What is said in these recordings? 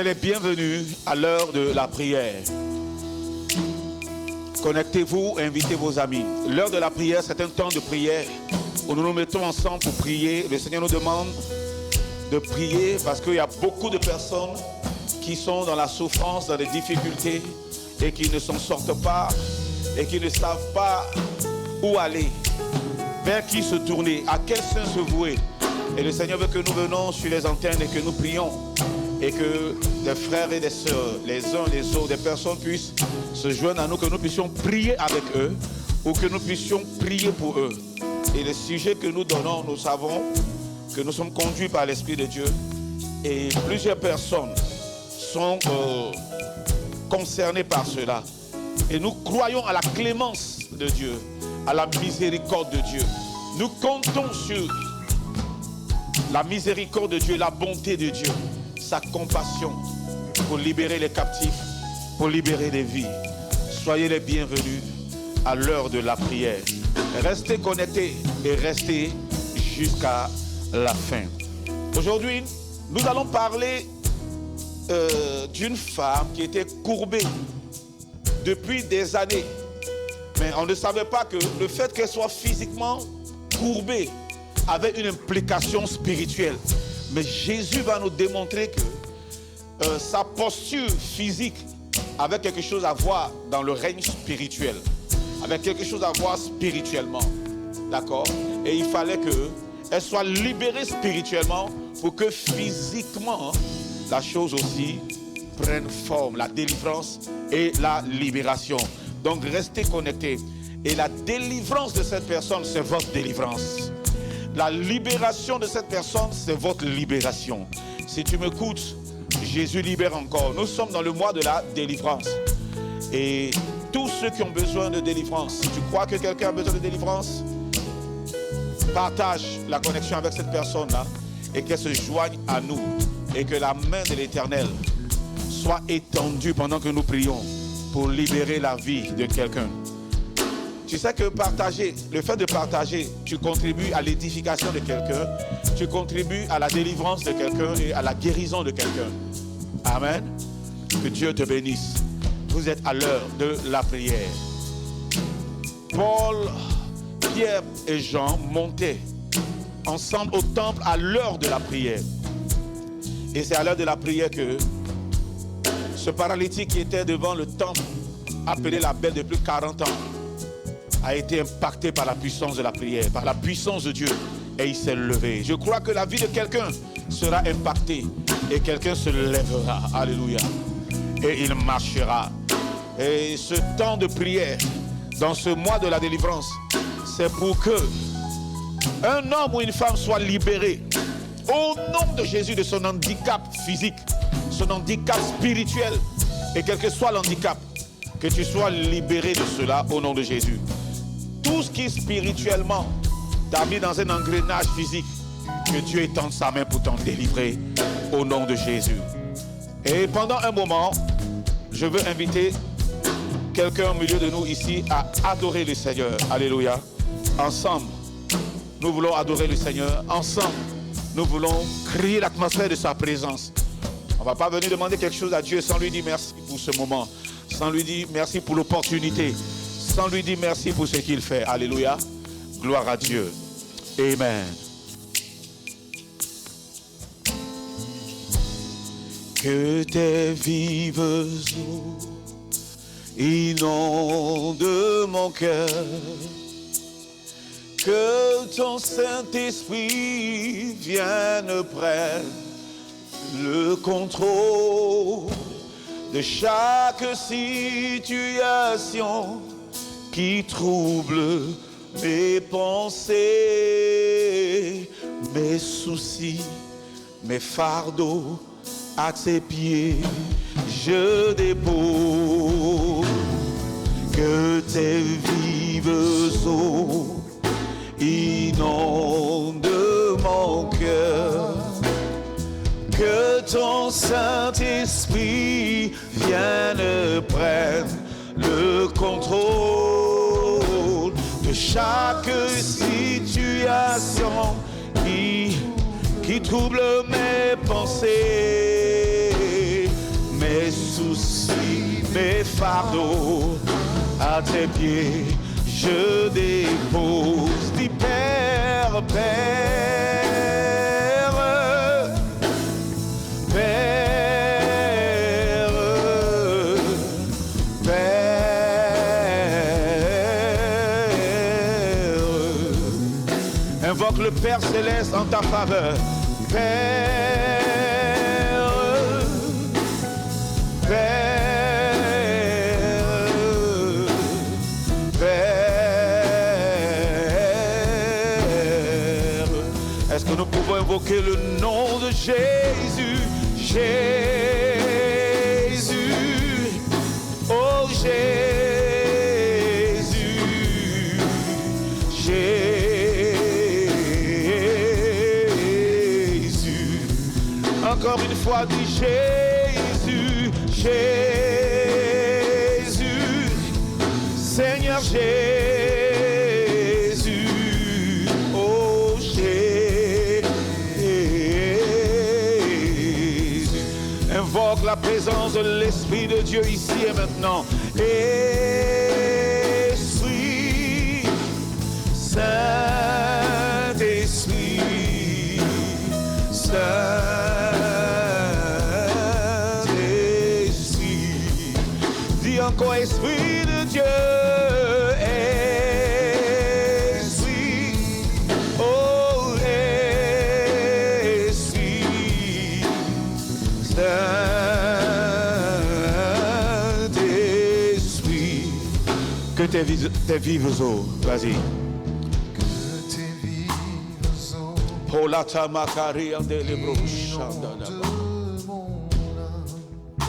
Soyez les bienvenus à l'heure de la prière. Connectez-vous et invitez vos amis. L'heure de la prière, c'est un temps de prière où nous nous mettons ensemble pour prier. Le Seigneur nous demande de prier parce qu'il y a beaucoup de personnes qui sont dans la souffrance, dans les difficultés et qui ne s'en sortent pas et qui ne savent pas où aller, vers qui se tourner, à quel saint se vouer. Et le Seigneur veut que nous venons sur les antennes et que nous prions. Et que des frères et des sœurs, les uns les autres, des personnes puissent se joindre à nous, que nous puissions prier avec eux ou que nous puissions prier pour eux. Et le sujet que nous donnons, nous savons que nous sommes conduits par l'Esprit de Dieu et plusieurs personnes sont concernées par cela. Et nous croyons à la clémence de Dieu, à la miséricorde de Dieu. Nous comptons sur la miséricorde de Dieu, la bonté de Dieu, sa compassion pour libérer les captifs, pour libérer les vies. Soyez les bienvenus à l'heure de la prière. Restez connectés et restez jusqu'à la fin. Aujourd'hui, nous allons parler d'une femme qui était courbée depuis des années. Mais on ne savait pas que le fait qu'elle soit physiquement courbée avait une implication spirituelle. Mais Jésus va nous démontrer que sa posture physique avait quelque chose à voir dans le règne spirituel. Avait quelque chose à voir spirituellement. D'accord? Et il fallait qu'elle soit libérée spirituellement pour que physiquement, la chose aussi prenne forme. La délivrance et la libération. Donc restez connectés. Et la délivrance de cette personne, c'est votre délivrance. La libération de cette personne, c'est votre libération. Si tu m'écoutes, Jésus libère encore. Nous sommes dans le mois de la délivrance. Et tous ceux qui ont besoin de délivrance, si tu crois que quelqu'un a besoin de délivrance, partage la connexion avec cette personne-là et qu'elle se joigne à nous. Et que la main de l'Éternel soit étendue pendant que nous prions pour libérer la vie de quelqu'un. Tu sais que partager, le fait de partager, tu contribues à l'édification de quelqu'un, tu contribues à la délivrance de quelqu'un et à la guérison de quelqu'un. Amen. Que Dieu te bénisse. Vous êtes à l'heure de la prière. Paul, Pierre et Jean montaient ensemble au temple à l'heure de la prière. Et c'est à l'heure de la prière que ce paralytique qui était devant le temple, appelé la Belle de plus de 40 ans, a été impacté par la puissance de la prière, par la puissance de Dieu, et il s'est levé. Je crois que la vie de quelqu'un sera impactée et quelqu'un se lèvera, alléluia, et il marchera. Et ce temps de prière, dans ce mois de la délivrance, c'est pour que un homme ou une femme soit libéré au nom de Jésus de son handicap physique, son handicap spirituel, et quel que soit l'handicap, que tu sois libéré de cela au nom de Jésus. Tout ce qui spirituellement t'a mis dans un engrenage physique, que Dieu étende sa main pour t'en délivrer au nom de Jésus. Et pendant un moment, je veux inviter quelqu'un au milieu de nous ici à adorer le Seigneur. Alléluia. Ensemble, nous voulons adorer le Seigneur. Ensemble, nous voulons créer l'atmosphère de sa présence. On ne va pas venir demander quelque chose à Dieu sans lui dire merci pour ce moment, sans lui dire merci pour l'opportunité, sans lui dire merci pour ce qu'il fait. Alléluia. Gloire à Dieu. Amen. Que tes vives eaux inondent mon cœur, que ton Saint-Esprit vienne prendre le contrôle de chaque situation qui trouble mes pensées, mes soucis, mes fardeaux. À tes pieds, je dépose. Que tes vives eaux inondent mon cœur. Que ton Saint-Esprit vienne prendre le contrôle de chaque situation qui trouble mes pensées, soucis, mes fardeaux, à tes pieds, je dépose. Dis Père, Père, Père, Père. Invoque le Père Céleste en ta faveur. Père, Père, Père. Est-ce que nous pouvons invoquer le nom de Jésus? Jésus, oh Jésus, Jésus. Encore une fois, dis Jésus, Jésus, Seigneur Jésus, oh Jésus. Invoque la présence de l'Esprit de Dieu ici et maintenant. Esprit, Saint-Esprit, Saint-Esprit. Dis encore Esprit de Dieu. Esprit, oh Esprit, Saint-Esprit. Que tes vives eaux, vas-y.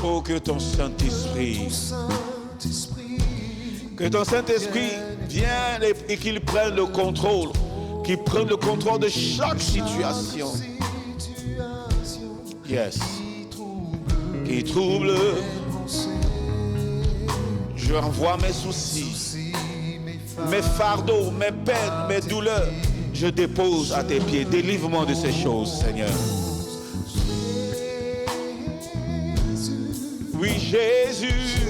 Oh, que ton Saint-Esprit, vienne et qu'il prenne le contrôle, qu'il prenne le contrôle de chaque situation. Yes. Qui trouble. Je renvoie mes soucis, mes fardeaux, mes peines, mes douleurs. Je dépose à tes pieds. Délivre-moi de ces choses, Seigneur. Oui, Jésus.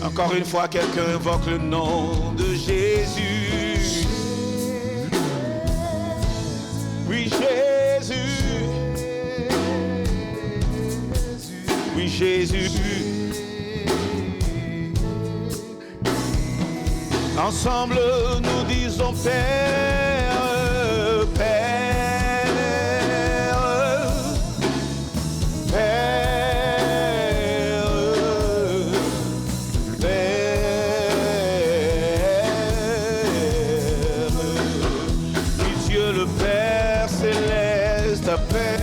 Encore une fois, quelqu'un invoque le nom de Jésus. Oui, Jésus. Oui, Jésus. Ensemble, nous disons Père, Père, Père, Père. Oui, Dieu le Père céleste, Père.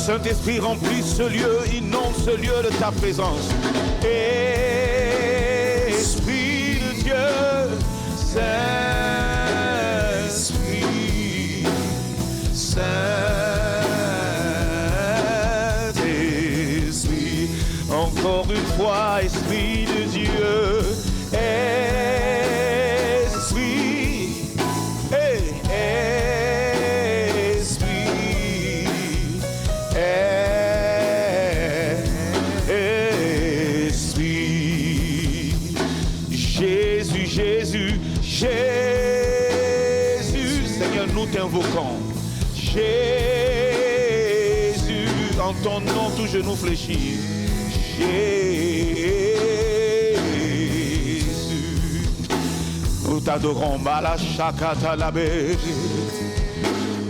Saint-Esprit, remplit ce lieu, inonde ce lieu de ta présence. Esprit de Dieu, Saint-Esprit, Saint-Esprit. Encore une fois, Esprit de Dieu, t'invoquons. Jésus, en ton nom, tout genou fléchit. Jésus, nous t'adorons. Malachakata labé.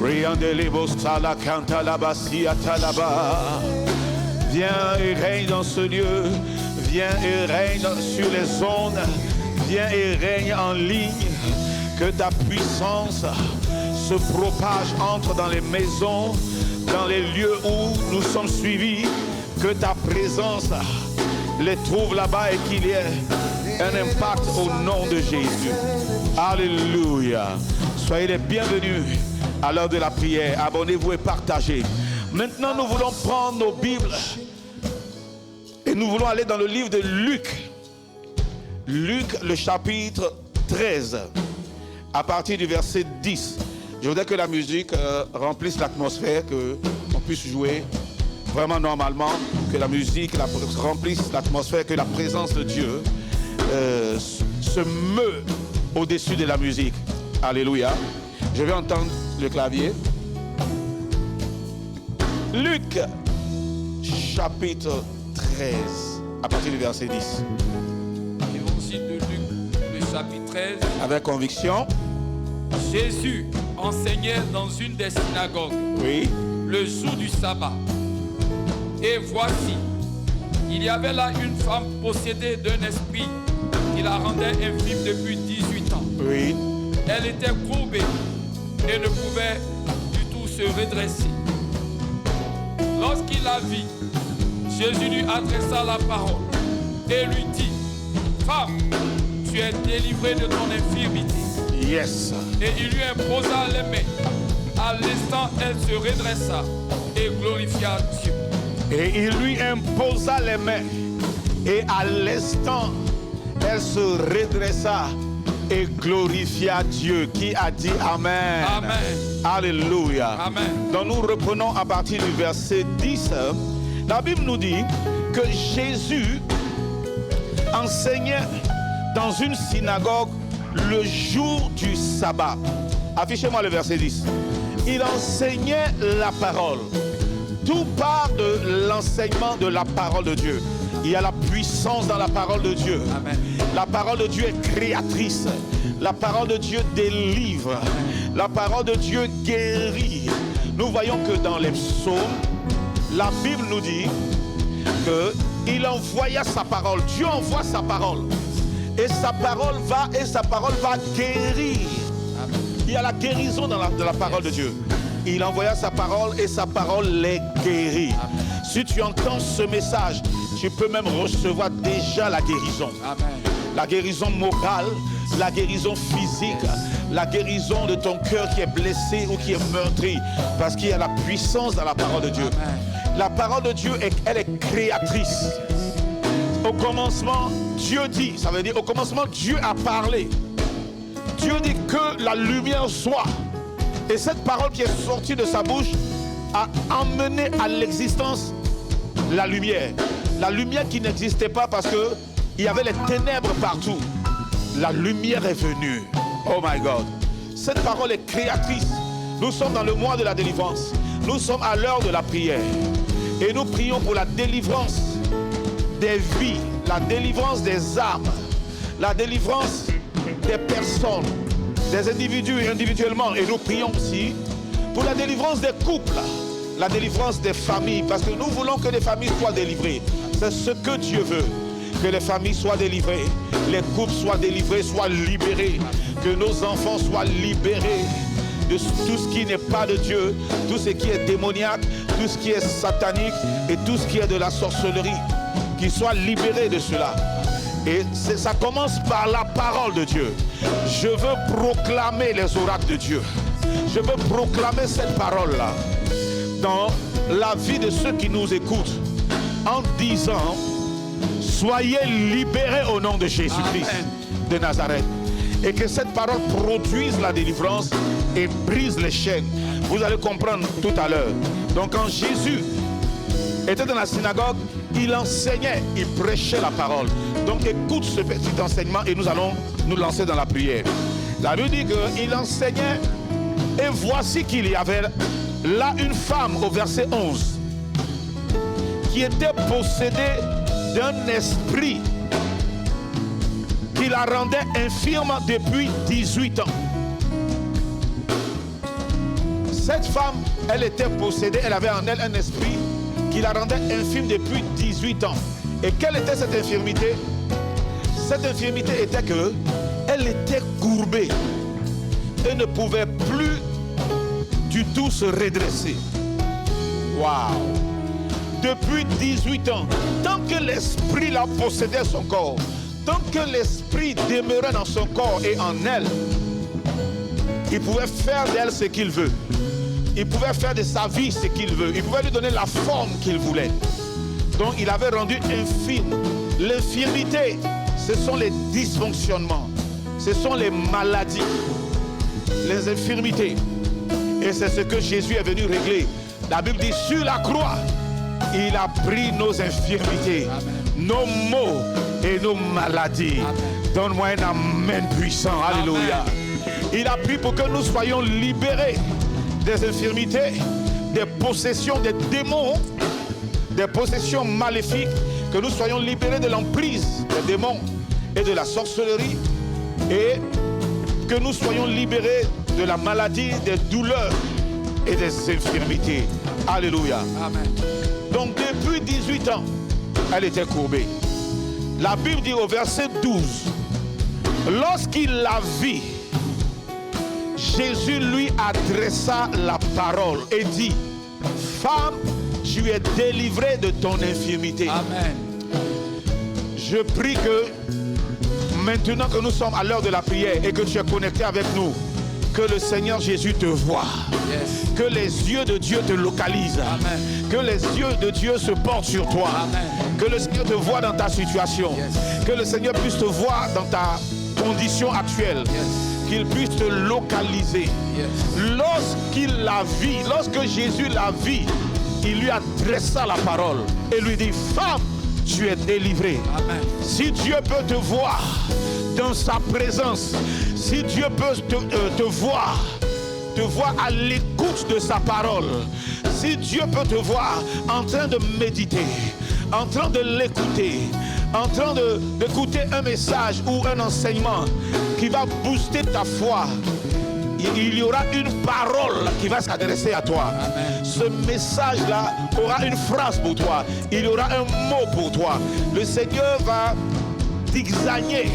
Riandelebo salakanta labasi atalaba. Viens et règne dans ce lieu. Viens et règne sur les ondes. Viens et règne en ligne. Que ta puissance se propage, entre dans les maisons, dans les lieux où nous sommes suivis, que ta présence les trouve là-bas et qu'il y ait un impact au nom de Jésus. Alléluia. Soyez les bienvenus à l'heure de la prière. Abonnez-vous et partagez. Maintenant, nous voulons prendre nos Bibles et nous voulons aller dans le livre de Luc. Luc, le chapitre 13, à partir du verset 10. Je voudrais que la musique remplisse l'atmosphère, qu'on puisse jouer vraiment normalement, que la musique remplisse l'atmosphère, que la présence de Dieu se meut au-dessus de la musique. Alléluia. Je vais entendre le clavier. Luc, chapitre 13, à partir du verset 10. Évangile de Luc, le chapitre 13. Avec conviction. Jésus enseignait dans une des synagogues, Oui. le jour du sabbat. Et voici, il y avait là une femme possédée d'un esprit qui la rendait infime depuis 18 ans. Oui. Elle était courbée et ne pouvait du tout se redresser. Lorsqu'il la vit, Jésus lui adressa la parole et lui dit: Femme, tu es délivrée de ton infirmité. Yes. Et il lui imposa les mains. À l'instant, elle se redressa et glorifia Dieu. Et il lui imposa les mains. Et à l'instant, elle se redressa et glorifia Dieu. Qui a dit Amen? Amen. Alléluia. Amen. Donc nous reprenons à partir du verset 10. La Bible nous dit que Jésus enseignait dans une synagogue le jour du sabbat. Affichez-moi le verset 10. Il enseignait la parole. Tout part de l'enseignement de la parole de Dieu. Il y a la puissance dans la parole de Dieu. Amen. La parole de Dieu est créatrice. La parole de Dieu délivre. La parole de Dieu guérit. Nous voyons que dans les psaumes, la Bible nous dit qu'il envoya sa parole. Dieu envoie sa parole. Et sa parole va guérir. Amen. Il y a la guérison dans la parole de Dieu. Il envoya sa parole et sa parole les guérit. Amen. Si tu entends ce message, tu peux même recevoir déjà la guérison. Amen. La guérison morale, la guérison physique, la guérison de ton cœur qui est blessé ou qui est meurtri. Parce qu'il y a la puissance dans la parole de Dieu. Amen. La parole de Dieu, elle est créatrice. Au commencement, Dieu dit, ça veut dire au commencement, Dieu a parlé. Dieu dit que la lumière soit. Et cette parole qui est sortie de sa bouche a emmené à l'existence la lumière. La lumière qui n'existait pas parce qu'il y avait les ténèbres partout. La lumière est venue. Oh my God. Cette parole est créatrice. Nous sommes dans le mois de la délivrance. Nous sommes à l'heure de la prière. Et nous prions pour la délivrance des vies, la délivrance des âmes, la délivrance des personnes, des individus individuellement. Et nous prions aussi pour la délivrance des couples, la délivrance des familles, parce que nous voulons que les familles soient délivrées. C'est ce que Dieu veut, que les familles soient délivrées, les couples soient délivrés, soient libérés, que nos enfants soient libérés de tout ce qui n'est pas de Dieu, tout ce qui est démoniaque, tout ce qui est satanique et tout ce qui est de la sorcellerie. Qu'ils soient libérés de cela. Et ça commence par la parole de Dieu. Je veux proclamer les oracles de Dieu. Je veux proclamer cette parole-là dans la vie de ceux qui nous écoutent en disant: soyez libérés au nom de Jésus-Christ de Nazareth. Et que cette parole produise la délivrance et brise les chaînes. Vous allez comprendre tout à l'heure. Donc quand Jésus était dans la synagogue, il enseignait, il prêchait la parole. Donc écoute ce petit enseignement et nous allons nous lancer dans la prière. La Bible dit qu'il enseignait et voici qu'il y avait là une femme au verset 11 qui était possédée d'un esprit qui la rendait infirme depuis 18 ans. Cette femme, elle était possédée, elle avait en elle un esprit qui la rendait infirme depuis 18 ans. Et quelle était cette infirmité? Cette infirmité était que elle était courbée et ne pouvait plus du tout se redresser. Waouh! Depuis 18 ans, tant que l'esprit la possédait son corps, tant que l'esprit demeurait dans son corps et en elle, il pouvait faire d'elle ce qu'il veut. il pouvait faire de sa vie ce qu'il veut. Il pouvait lui donner la forme qu'il voulait. Donc il avait rendu infirme. L'infirmité, ce sont les dysfonctionnements. Ce sont les maladies. Les infirmités. Et c'est ce que Jésus est venu régler. La Bible dit, sur la croix, il a pris nos infirmités, nos maux et nos maladies. Donne-moi un amen puissant. Alléluia. Il a pris pour que nous soyons libérés des infirmités, des possessions, des démons, des possessions maléfiques, que nous soyons libérés de l'emprise des démons et de la sorcellerie, et que nous soyons libérés de la maladie, des douleurs et des infirmités. Alléluia. Amen. Donc depuis 18 ans, elle était courbée. La Bible dit au verset 12, lorsqu'il la vit, Jésus lui adressa la parole et dit, femme, tu es délivrée de ton infirmité. Amen. Je prie que maintenant que nous sommes à l'heure de la prière et que tu es connecté avec nous, que le Seigneur Jésus te voie. Yes. Que les yeux de Dieu te localisent. Amen. Que les yeux de Dieu se portent sur toi. Amen. Que le Seigneur te voie dans ta situation. Yes. Que le Seigneur puisse te voir dans ta condition actuelle. Yes. Qu'il puisse te localiser. Yes. Lorsqu'il la vit, lorsque Jésus la vit, il lui adressa la parole et lui dit, femme, tu es délivrée. Amen. Si Dieu peut te voir dans sa présence, si Dieu peut te voir à l'écoute de sa parole, si Dieu peut te voir en train de méditer, en train de l'écouter, en train d'écouter un message ou un enseignement qui va booster ta foi, il y aura une parole qui va s'adresser à toi. Amen. Ce message-là aura une phrase pour toi. Il y aura un mot pour toi. Le Seigneur va zigzagner.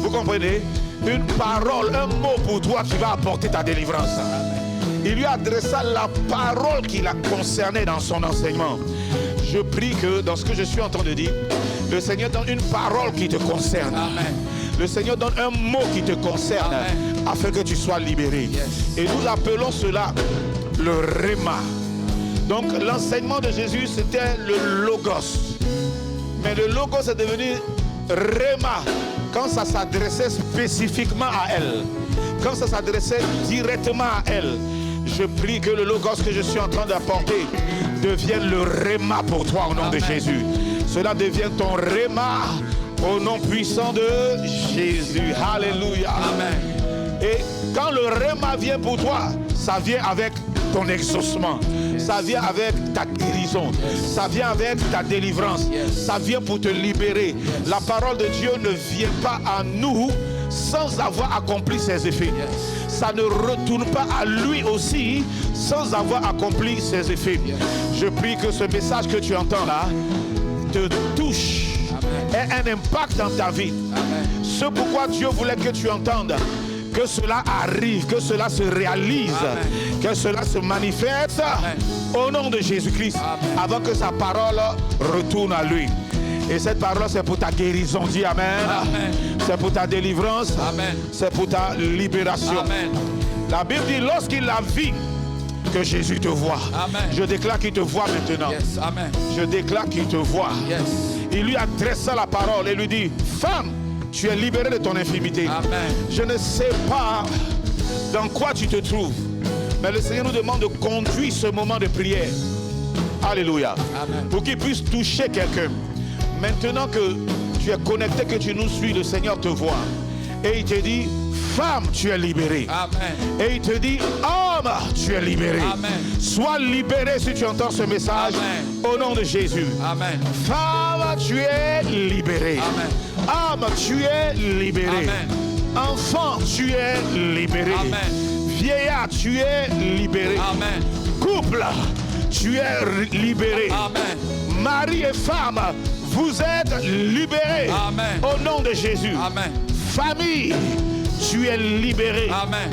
Vous comprenez? Une parole, un mot pour toi qui va apporter ta délivrance. Amen. Il lui adressa la parole qui la concernait dans son enseignement. Je prie que dans ce que je suis en train de dire, le Seigneur donne une parole qui te concerne. Amen. Le Seigneur donne un mot qui te concerne. Amen. Afin que tu sois libéré. Yes. Et nous appelons cela le Réma. Donc l'enseignement de Jésus, c'était le Logos. Mais le Logos est devenu Réma quand ça s'adressait spécifiquement à elle. Quand ça s'adressait directement à elle. Je prie que le Logos que je suis en train d'apporter devienne le Réma pour toi au nom Amen. De Jésus. Cela devient ton Réma au nom puissant de Jésus. Alléluia. Amen. Et quand le Réma vient pour toi, ça vient avec ton exaucement. Yes. Ça vient avec ta guérison. Yes. Ça vient avec ta délivrance. Yes. Ça vient pour te libérer. Yes. La parole de Dieu ne vient pas à nous sans avoir accompli ses effets. Yes. Ça ne retourne pas à lui aussi sans avoir accompli ses effets. Yes. Je prie que ce message que tu entends là te touche. Amen. Ait un impact dans ta vie. Amen. Ce pourquoi Dieu voulait que tu entendes, que cela arrive, que cela se réalise, Amen. Que cela se manifeste Amen. Au nom de Jésus-Christ, avant que sa parole retourne à lui. Et cette parole, c'est pour ta guérison. Dis Amen. Amen. C'est pour ta délivrance. Amen. C'est pour ta libération. Amen. La Bible dit, lorsqu'il la vit, que Jésus te voit. Amen. Je déclare qu'il te voit maintenant. Yes. Amen. Je déclare qu'il te voit. Yes. Il lui adressa la parole et lui dit, femme, tu es libérée de ton infirmité. Amen. Je ne sais pas dans quoi tu te trouves, mais le Seigneur nous demande de conduire ce moment de prière. Alléluia. Amen. Pour qu'il puisse toucher quelqu'un. Maintenant que tu es connecté, que tu nous suis, le Seigneur te voit. Et il te dit, femme, tu es libérée. Amen. Et il te dit, homme, tu es libéré. Amen. Sois libéré si tu entends ce message. Amen. Au nom de Jésus. Amen. Femme, tu es libérée. Amen. Homme, tu es libéré. Amen. Enfant, tu es libéré. Amen. Vieillard, tu es libéré. Amen. Couple, tu es libéré. Amen. Mari et femme, vous êtes libérés. Amen. Au nom de Jésus. Amen. Famille, tu es libéré. Amen.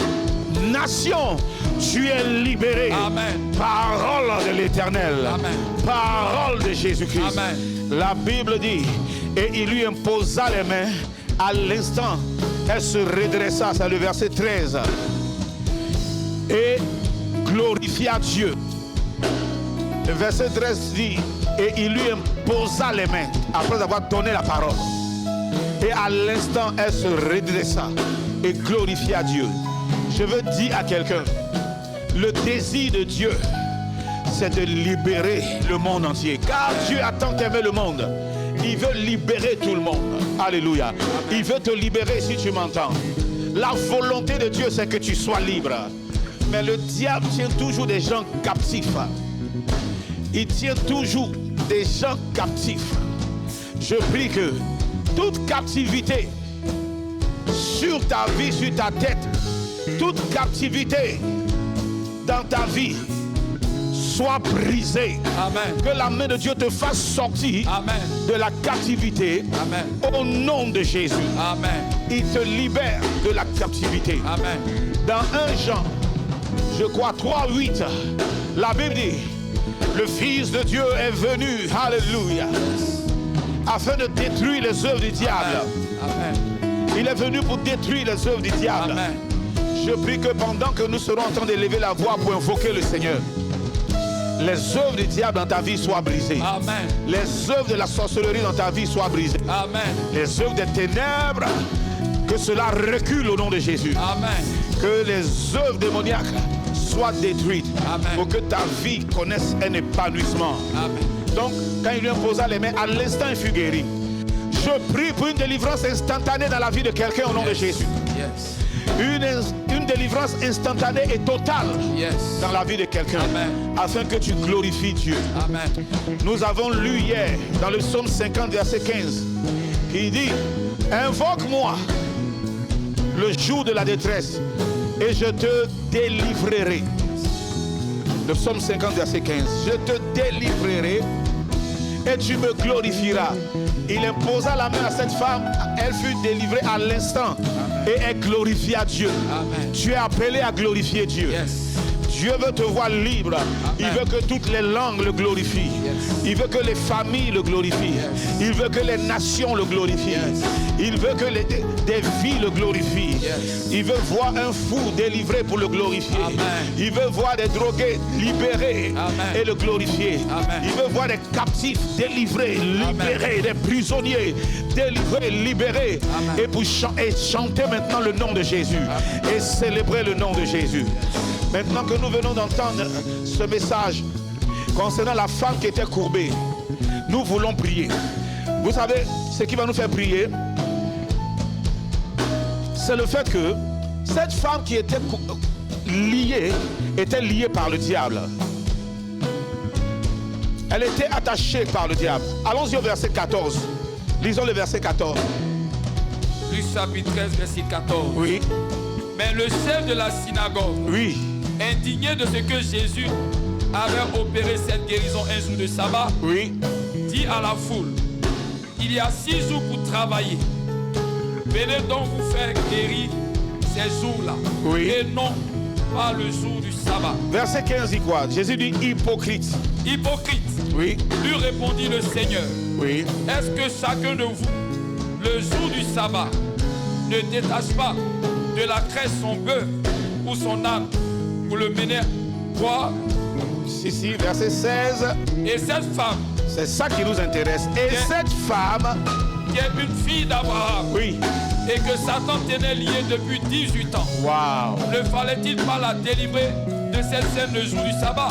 Nation, tu es libéré. Amen. Parole de l'Éternel. Amen. Parole de Jésus-Christ. Amen. La Bible dit, et il lui imposa les mains. À l'instant, elle se redressa. C'est le verset 13. Et glorifia Dieu. Le verset 13 dit, et il lui imposa les mains après avoir donné la parole. Et à l'instant, elle se redressa et glorifia Dieu. Je veux dire à quelqu'un, le désir de Dieu, c'est de libérer le monde entier. Car Dieu a tant aimé le monde. Il veut libérer tout le monde. Alléluia. Il veut te libérer si tu m'entends. La volonté de Dieu, c'est que tu sois libre. Mais le diable tient toujours des gens captifs. Il tient toujours des gens captifs. Je prie que toute captivité sur ta vie, sur ta tête, toute captivité dans ta vie soit brisée. Amen. Que la main de Dieu te fasse sortir Amen. de la captivité. Amen. Au nom de Jésus. Amen. Il te libère de la captivité. Amen. Dans 1 Jean, je crois 3:8, la Bible dit, le Fils de Dieu est venu, alléluia, afin de détruire les œuvres du diable. Amen. Il est venu pour détruire les œuvres du diable. Amen. Je prie que pendant que nous serons en train d'élever la voix pour invoquer le Seigneur, les œuvres du diable dans ta vie soient brisées. Amen. Les œuvres de la sorcellerie dans ta vie soient brisées. Amen. Les œuvres des ténèbres, que cela recule au nom de Jésus. Amen. Que les œuvres démoniaques soient détruites. Amen. Pour que ta vie connaisse un épanouissement. Amen. Donc, quand il lui imposa les mains, à l'instant, il fut guéri. Je prie pour une délivrance instantanée dans la vie de quelqu'un au nom de Jésus. Yes. Une délivrance instantanée et totale Yes. dans la vie de quelqu'un. Amen. Afin que tu glorifies Dieu. Amen. Nous avons lu hier dans le psaume 50, verset 15, qui dit, invoque-moi le jour de la détresse et je te délivrerai. Le psaume 50, verset 15. Je te délivrerai et tu me glorifieras. Il imposa la main à cette femme, elle fut délivrée à l'instant et elle glorifia Dieu. Amen. Tu es appelé à glorifier Dieu. Yes. Dieu veut te voir libre. Il veut que toutes les langues le glorifient. Il veut que les familles le glorifient. Il veut que les nations le glorifient. Il veut que des vies le glorifient. Il veut voir un fou délivré pour le glorifier. Amen. Il veut voir des drogués libérés Amen. et le glorifier. Amen. Il veut voir des captifs délivrés, libérés, des prisonniers délivrés, libérés. Amen. Et pour chanter maintenant le nom de Jésus. Amen. Et célébrer le nom de Jésus. Maintenant que nous venons d'entendre ce message concernant la femme qui était courbée, nous voulons prier. Vous savez, ce qui va nous faire prier, c'est le fait que cette femme qui était liée par le diable. Elle était attachée par le diable. Allons-y au verset 14. Lisons le verset 14. Luc chapitre 13, verset 14. Oui. Mais le chef de la synagogue, Oui. indigné de ce que Jésus avait opéré cette guérison un jour de sabbat, Oui. dit à la foule, il y a 6 jours pour travailler. Venez donc vous faire guérir ces jours-là. Oui. Et non pas le jour du sabbat. Verset 15 dit quoi? Jésus dit hypocrite. Hypocrite, Oui. lui répondit le Seigneur, Oui. est-ce que chacun de vous, le jour du sabbat, ne détache pas de la crèche son bœuf ou son âne pour le mener boire? Si, verset 16. Et cette femme, C'est ça qui nous intéresse. Et Bien. cette femme, qui est une fille d'Abraham, oui. et que Satan tenait liée depuis 18 ans, Waouh. ne fallait-il pas la délivrer de cette scène le jour du sabbat?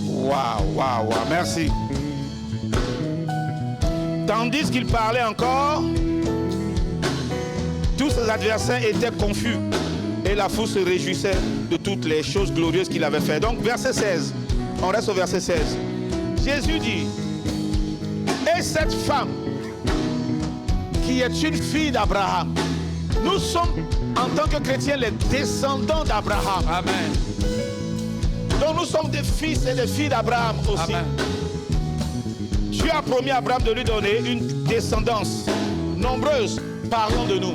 Waouh. Merci. Tandis qu'il parlait encore, tous ses adversaires étaient confus et la foule se réjouissait de toutes les choses glorieuses qu'il avait fait. Donc, verset 16. On reste au verset 16. Jésus dit, et cette femme qui est une fille d'Abraham, nous sommes en tant que chrétiens les descendants d'Abraham. Amen. Donc nous sommes des fils et des filles d'Abraham aussi. Amen. Dieu a promis à Abraham de lui donner une descendance nombreuse parlant de nous.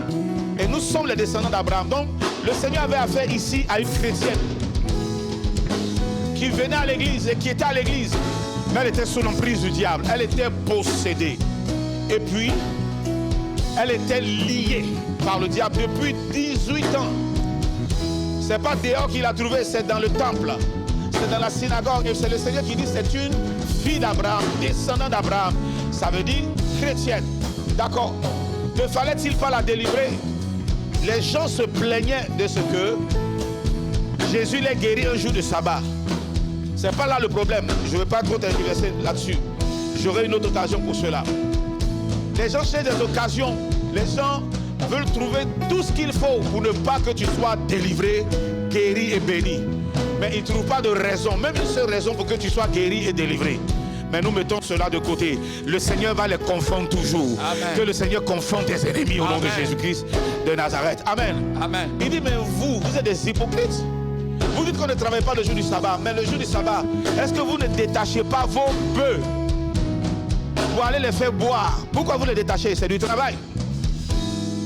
Et nous sommes les descendants d'Abraham. Donc le Seigneur avait affaire ici à une chrétienne qui venait à l'église et qui était à l'église. Mais elle était sous l'emprise du diable. Elle était possédée. Et puis, elle était liée par le diable depuis 18 ans. C'est pas dehors qu'il a trouvé, c'est dans le temple. c'est dans la synagogue et c'est le Seigneur qui dit c'est une fille d'Abraham, descendant d'Abraham. Ça veut dire chrétienne. D'accord. Ne fallait-il pas la délivrer? Les gens se plaignaient de ce que Jésus les guérit un jour de sabbat. C'est pas là le problème. Je ne veux pas trop t'intéresser là-dessus. J'aurai une autre occasion pour cela. Les gens cherchent des occasions. Les gens veulent trouver tout ce qu'il faut pour ne pas que tu sois délivré, guéri et béni. Mais ils ne trouvent pas de raison, même une seule raison pour que tu sois guéri et délivré. Mais nous mettons cela de côté. Le Seigneur va les confondre toujours. Amen. Que le Seigneur confonde tes ennemis au nom de Jésus-Christ de Nazareth. Amen. Amen. Il dit, mais vous êtes des hypocrites. Vous dites qu'on ne travaille pas le jour du sabbat. Mais le jour du sabbat, est-ce que vous ne détachez pas vos bœufs pour aller les faire boire? Pourquoi vous les détachez? C'est du travail.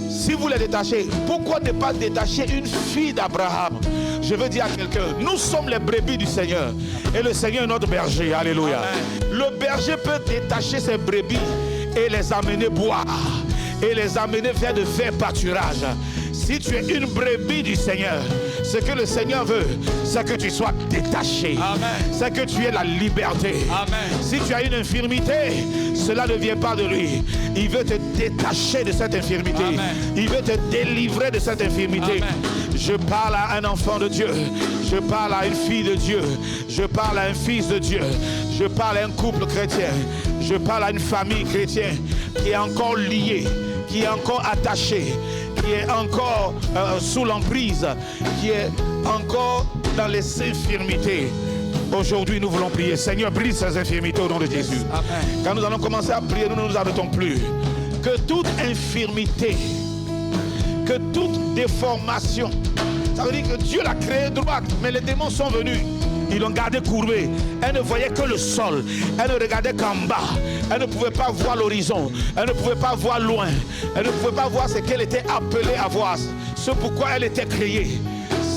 Si vous les détachez, pourquoi ne pas détacher une fille d'Abraham? Je veux dire à quelqu'un, nous sommes les brebis du Seigneur. Et le Seigneur est notre berger. Alléluia. Amen. Le berger peut détacher ses brebis et les amener boire. Et les amener vers de verts pâturages. Si tu es une brebis du Seigneur, ce que le Seigneur veut, c'est que tu sois détaché. C'est que tu aies la liberté. Amen. Si tu as une infirmité, cela ne vient pas de lui. Il veut te détacher de cette infirmité. Amen. Il veut te délivrer de cette infirmité. Amen. Je parle à un enfant de Dieu. Je parle à une fille de Dieu. Je parle à un fils de Dieu. Je parle à un couple chrétien. Je parle à une famille chrétienne qui est encore liée, qui est encore attachée, qui est encore sous l'emprise, qui est encore dans les infirmités. Aujourd'hui, nous voulons prier. Seigneur, brise ces infirmités au nom de Jésus. Amen. Quand nous allons commencer à prier, nous ne nous arrêtons plus. Que toute infirmité, que toute déformation, ça veut dire que Dieu l'a créée droite, mais les démons sont venus. Ils l'ont gardée courbée. Elle ne voyait que le sol. Elle ne regardait qu'en bas. Elle ne pouvait pas voir l'horizon. Elle ne pouvait pas voir loin. Elle ne pouvait pas voir ce qu'elle était appelée à voir. Ce pourquoi elle était créée.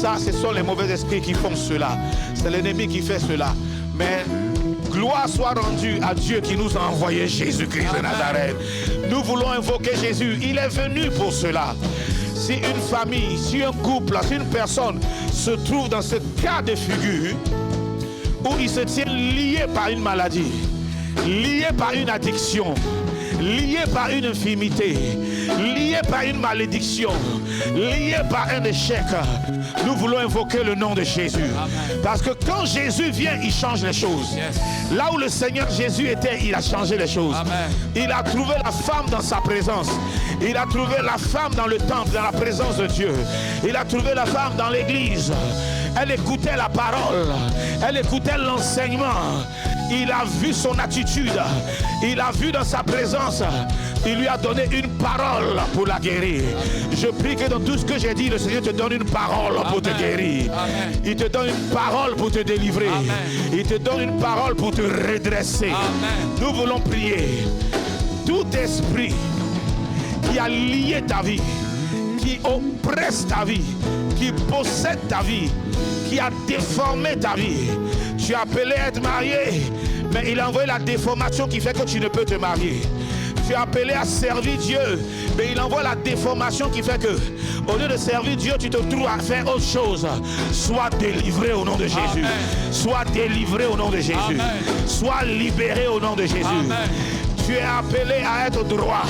Ça, ce sont les mauvais esprits qui font cela. C'est l'ennemi qui fait cela. Mais gloire soit rendue à Dieu qui nous a envoyé Jésus-Christ de Nazareth. Nous voulons invoquer Jésus. Il est venu pour cela. Si une famille, si un couple, si une personne se trouve dans ce cas de figure où il se tient lié par une maladie, lié par une addiction, lié par une infirmité, lié par une malédiction, lié par un échec, nous voulons invoquer le nom de Jésus. Amen. Parce que quand Jésus vient, il change les choses. Yes. Là où le Seigneur Jésus était, il a changé les choses. Amen. Il a trouvé la femme dans sa présence. Il a trouvé la femme dans le temple, dans la présence de Dieu. Il a trouvé la femme dans l'église. Elle écoutait la parole. Elle écoutait l'enseignement. Il a vu son attitude. Il a vu dans sa présence. Il lui a donné une parole pour la guérir. Je prie que dans tout ce que j'ai dit, le Seigneur te donne une parole pour te guérir. Amen. Il te donne une parole pour te délivrer. Amen. Il te donne une parole pour te redresser. Amen. Nous voulons prier. Tout esprit qui a lié ta vie, qui oppresse ta vie, qui possède ta vie, qui a déformé ta vie. Tu es appelé à être marié, mais il a envoyé la déformation qui fait que tu ne peux te marier. Tu es appelé à servir Dieu, mais il envoie la déformation qui fait que, au lieu de servir Dieu, tu te trouves à faire autre chose. Sois délivré au nom de Jésus. Amen. Sois délivré au nom de Jésus. Amen. Sois libéré au nom de Jésus. Amen. Tu es appelé à être droit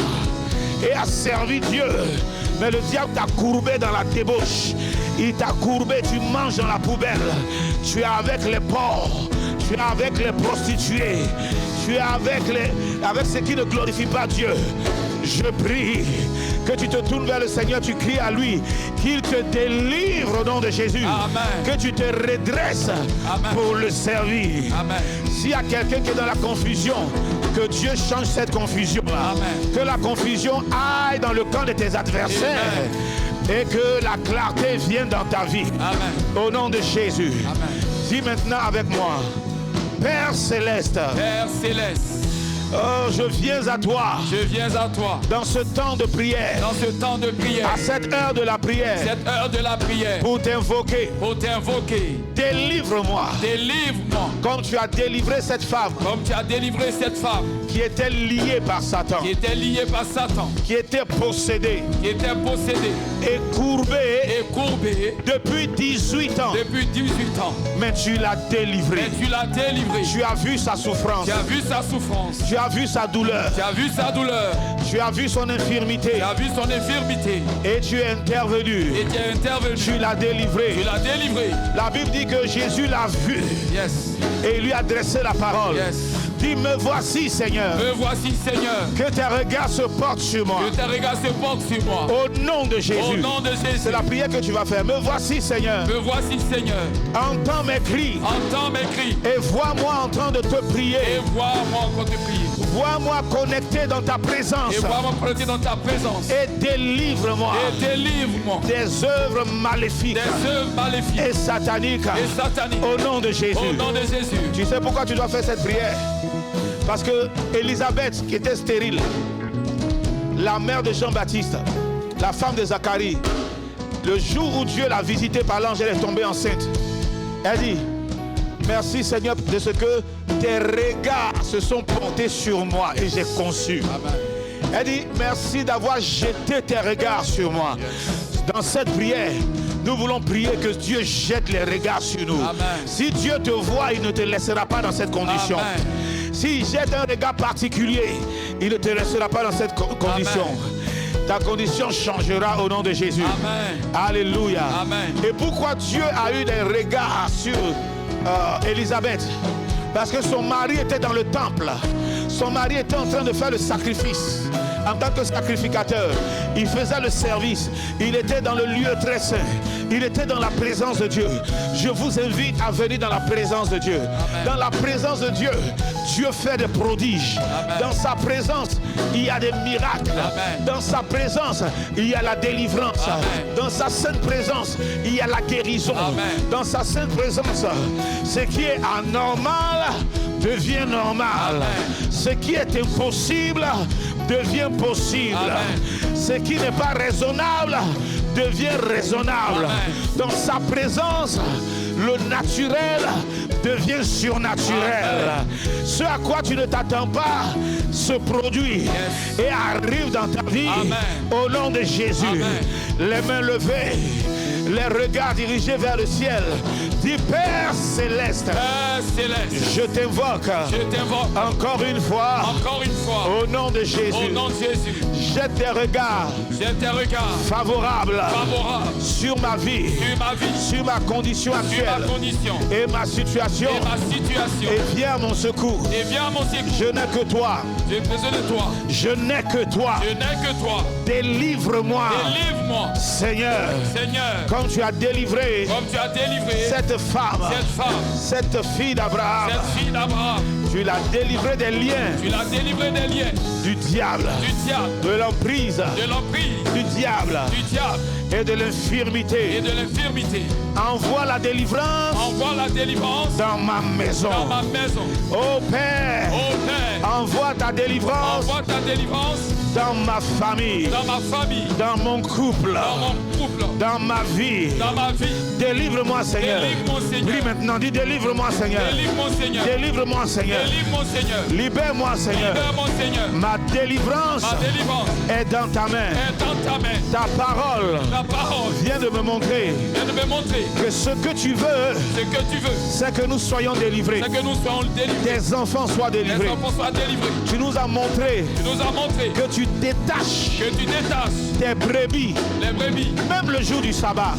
et à servir Dieu. Mais le diable t'a courbé dans la débauche. Il t'a courbé, tu manges dans la poubelle. Tu es avec les porcs. Tu es avec les prostituées. Tu es avec ceux qui ne glorifient pas Dieu. Je prie que tu te tournes vers le Seigneur, tu cries à lui, qu'il te délivre au nom de Jésus. Amen. Que tu te redresses. Amen. Pour le servir. S'il y a quelqu'un qui est dans la confusion, que Dieu change cette confusion-là. Que la confusion aille dans le camp de tes adversaires. Amen. Et que la clarté vienne dans ta vie. Amen. Au nom de Jésus. Amen. Dis maintenant avec moi, Père Céleste. Père Céleste. Oh, je viens à toi. Je viens à toi. Dans ce temps de prière. Dans ce temps de prière. À cette heure de la prière. Cette heure de la prière. Pour t'invoquer. Pour t'invoquer. délivre-moi. Délivre-moi. Comme tu as délivré cette femme. Comme tu as délivré cette femme. Qui était liée par Satan. Qui était liée par Satan. Qui était possédée. Qui était possédée. Et courbée. Et courbée. Depuis 18 ans. Depuis 18 ans. Mais tu l'as délivrée. Mais tu l'as délivrée. Tu as vu sa souffrance. Tu as vu sa souffrance. Tu as vu sa douleur. Tu as vu sa douleur. Tu as vu son infirmité. Tu as vu son infirmité. Et tu es intervenu. Et tu es intervenu. Tu l'as délivré. Tu l'as délivré. La Bible dit que Jésus l'a vu. Yes. Et il lui a adressé la parole. Yes. Dis, me voici, Seigneur. Me voici, Seigneur. Que tes regards se portent sur moi. Que tes regards se portent sur moi. Au nom de Jésus. Au nom de Jésus. C'est la prière que tu vas faire. Me voici, Seigneur. Me voici, Seigneur. Entends mes cris. Entends mes cris. Et vois-moi en train de te prier. Et vois-moi encore te prier. Vois-moi connecté dans ta présence. Et vois-moi connecté dans ta présence. Et délivre-moi. Et délivre-moi. Des œuvres maléfiques. Des œuvres maléfiques. Et sataniques. Et sataniques. Au nom de Jésus. Au nom de Jésus. Tu sais pourquoi tu dois faire cette prière? Parce que Élisabeth, qui était stérile, la mère de Jean-Baptiste, la femme de Zacharie, le jour où Dieu l'a visitée par l'ange, elle est tombée enceinte. Elle dit, merci Seigneur de ce que tes regards se sont portés sur moi et j'ai conçu. Amen. Elle dit, merci d'avoir jeté tes regards sur moi. Yes. Dans cette prière, nous voulons prier que Dieu jette les regards sur nous. Amen. Si Dieu te voit, il ne te laissera pas dans cette condition. Amen. S'il jette un regard particulier, il ne te laissera pas dans cette condition. Amen. Ta condition changera au nom de Jésus. Amen. Alléluia. Amen. Et pourquoi Dieu a eu des regards sur Élisabeth? Parce que son mari était dans le temple. Son mari était en train de faire le sacrifice. En tant que sacrificateur, il faisait le service. Il était dans le lieu très saint. Il était dans la présence de Dieu. Je vous invite à venir dans la présence de Dieu. Amen. Dans la présence de Dieu, Dieu fait des prodiges. Amen. Dans sa présence, il y a des miracles. Amen. Dans sa présence, il y a la délivrance. Amen. Dans sa sainte présence, il y a la guérison. Amen. Dans sa sainte présence, ce qui est anormal devient normal. Amen. Ce qui est impossible devient possible. Amen. Ce qui n'est pas raisonnable devient raisonnable. Amen. Dans sa présence, le naturel devient surnaturel. Amen. Ce à quoi tu ne t'attends pas se produit. Yes. Et arrive dans ta vie. Amen. Au nom de Jésus. Amen. Les mains levées, les regards dirigés vers le ciel. Dis Père céleste, Père céleste, je t'invoque encore une fois, au nom de Jésus. Au nom de Jésus. Jette tes regards, favorables sur ma vie, sur ma condition actuelle et ma situation. Et viens à mon secours. Je n'ai que toi. Je n'ai que toi. Délivre-moi. Seigneur. Comme tu as délivré cette femme, cette fille d'Abraham, tu l'as délivré des liens, du diable, de l'emprise, du diable et de l'infirmité. Envoie la délivrance dans ma maison. Ô Père, envoie ta délivrance dans ma famille, dans mon couple, dans ma vie. Délivre-moi, Seigneur. Prie maintenant, dis délivre-moi, Seigneur. Délivre-moi, Seigneur. Libère-moi, Seigneur. Ma délivrance est dans ta main. Ta parole vient de me montrer que ce que tu veux, c'est que nous soyons délivrés. Tes enfants soient délivrés. Tu nous as montré que tu détaches tes brebis. Même le jour du sabbat,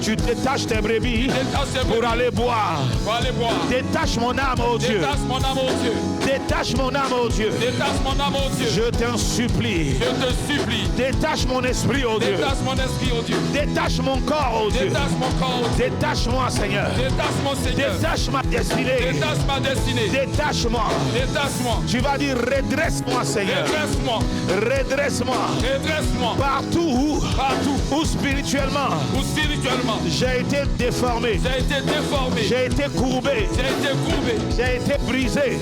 tu détaches tes brebis pour aller boire. Détache mon âme, oh Dieu. Détache mon âme, oh Dieu. Je t'en supplie. Détache mon esprit, oh Dieu. Détache mon corps, oh Dieu. Détache-moi, Seigneur. Détache ma destinée. Détache-moi. Tu vas dire redresse-moi, Seigneur. Redresse-moi. Partout où spirituellement j'ai été déformé. J'ai été courbé. J'ai été brisé.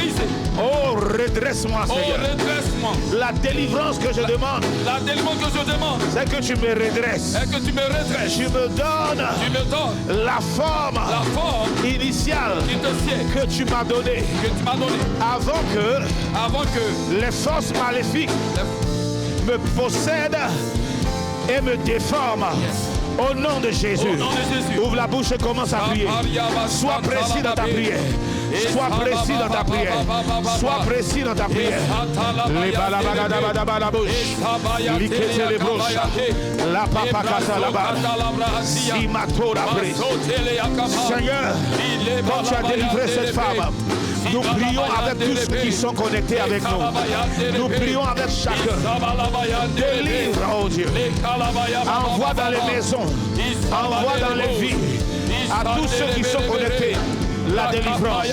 brisé. Oh, redresse-moi, Oh, Seigneur. redresse-moi. La délivrance que je demande, La délivrance que je demande, c'est que tu me redresses. est que tu me redresses. Tu me donnes Tu me donnes la forme la forme initiale qui te sied, que tu m'as donnée que tu m'as donnée, avant que les forces maléfiques me possèdent et me déforment. Au nom de Jésus. Au nom de Jésus. Ouvre la bouche et commence à prier. Sois précis dans ta prière. Sois précis dans ta prière. Sois précis dans ta prière. Les balabadabadabadabouche. L'ikete les broches. La papakata là-bas. Simato la brise. Seigneur, quand tu as délivré cette femme, nous prions avec tous ceux qui sont connectés avec nous. Nous prions avec chacun. Délivre, oh Dieu. Envoie dans les maisons. Envoie dans les vies. À tous ceux qui sont connectés. La délivrance.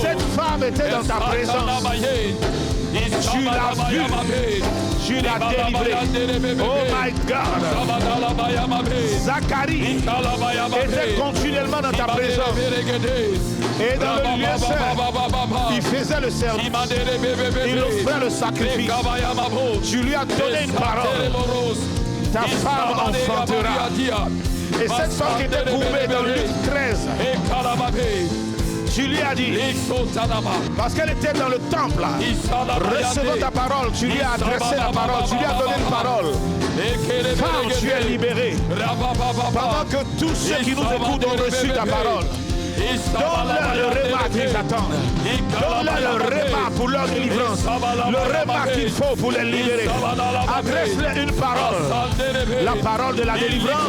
Cette femme était dans ta présence. Tu l'as vue. Tu l'as délivrée. Oh my God. Zacharie était continuellement dans ta présence. Et dans le lieu saint, il faisait le service. Il offrait le sacrifice. Tu lui as donné une parole. Ta femme enfantera. Et cette femme qui était courbée dans Luc 13, tu lui as dit, parce qu'elle était dans le temple, recevant ta parole, tu lui as adressé la parole, tu lui as donné une parole. Femme, tu es libérée. Pendant que tous ceux qui nous écoutent ont reçu ta parole, donne-leur le repas qu'ils attendent. Donne-leur le repas pour leur délivrance. Le repas qu'il faut pour les libérer. Adresse-leur une parole. La parole de la délivrance.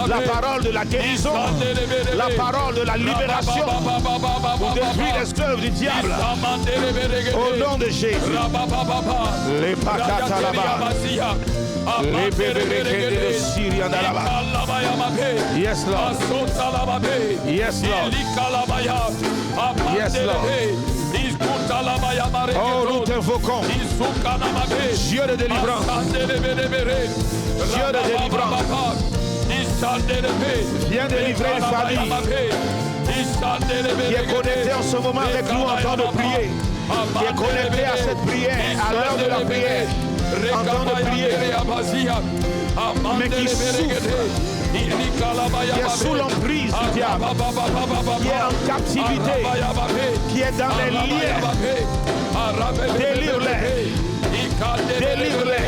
La parole de la guérison. La parole de la libération. Pour détruire les œuvres du diable. Au nom de Jésus. Les pacata là-bas. Les bébés de Syrie là-bas. Yes, Lord. Yes, Lord. Yes, Lord. Oh, nous t'invoquons. Dieu de délivrance. Dieu de délivrance. Viens délivrer une famille qui est connectée en ce moment avec nous en train de prier. Qui est connectée à cette prière, à l'heure de la prière. En train de prier. Mais qui souffre. Qui est sous l'emprise du diable, qui est en captivité, qui est dans les liens. Délivre-les. Délivre-les.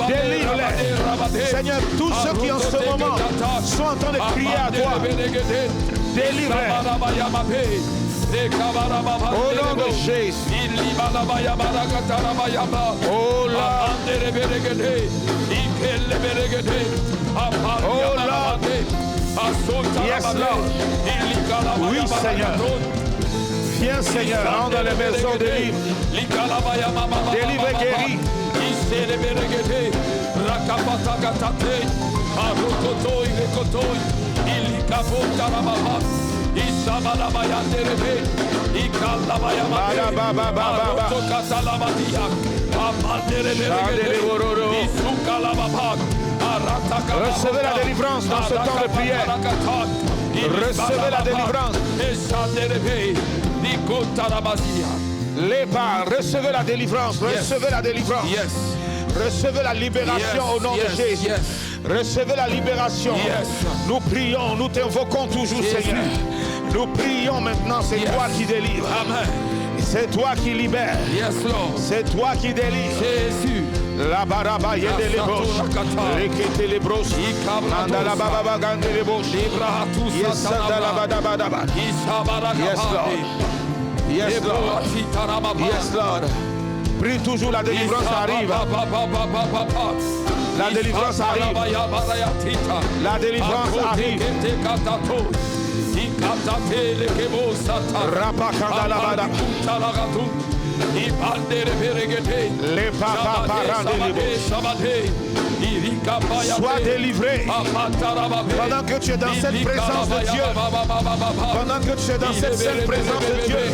Délivre-les. Seigneur, tous ceux qui en ce moment sont en train de crier à toi, délivre-les. Au nom de Jésus. Oh là. Oh Lord. Yes, Lord. Oui, Seigneur. Viens, Seigneur, rentre dans les maisons, délivre. Délivre et guéris. Recevez la délivrance dans ce temps de prière. Recevez la délivrance. Recevez la délivrance. Recevez la délivrance. Recevez la libération au nom de Jésus. Recevez la libération. Nous prions, nous t'invoquons toujours, Seigneur. Nous prions maintenant, c'est toi qui délivres. Amen. C'est toi qui libères. C'est toi qui délivres. Jésus. La baraba yede les broches. Rekete les broches. Mandala baba gande les broches. Yes, la badabadaba. Yes, Lord. Yes, Lord. Yes, Lord. Prie toujours, la délivrance arrive. La délivrance arrive. La délivrance arrive. Rapakandalabada. Les papas sois délivré pendant que tu es dans cette présence de Dieu. Pendant que tu es dans cette seule présence de Dieu,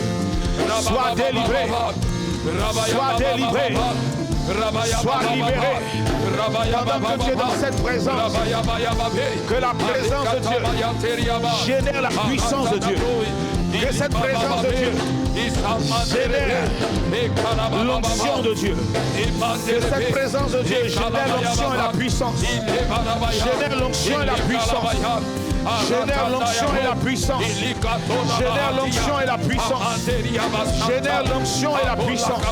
sois délivré. Sois délivré. Sois libéré. Pendant que tu es dans cette présence, que la présence de Dieu génère la puissance de Dieu. Que cette présence de Dieu génère l'onction de Dieu. Que cette présence de Dieu génère l'onction et la puissance. Génère l'onction et la puissance. Génère l'onction et la puissance. Génère l'onction et la puissance. Génère l'onction et la puissance.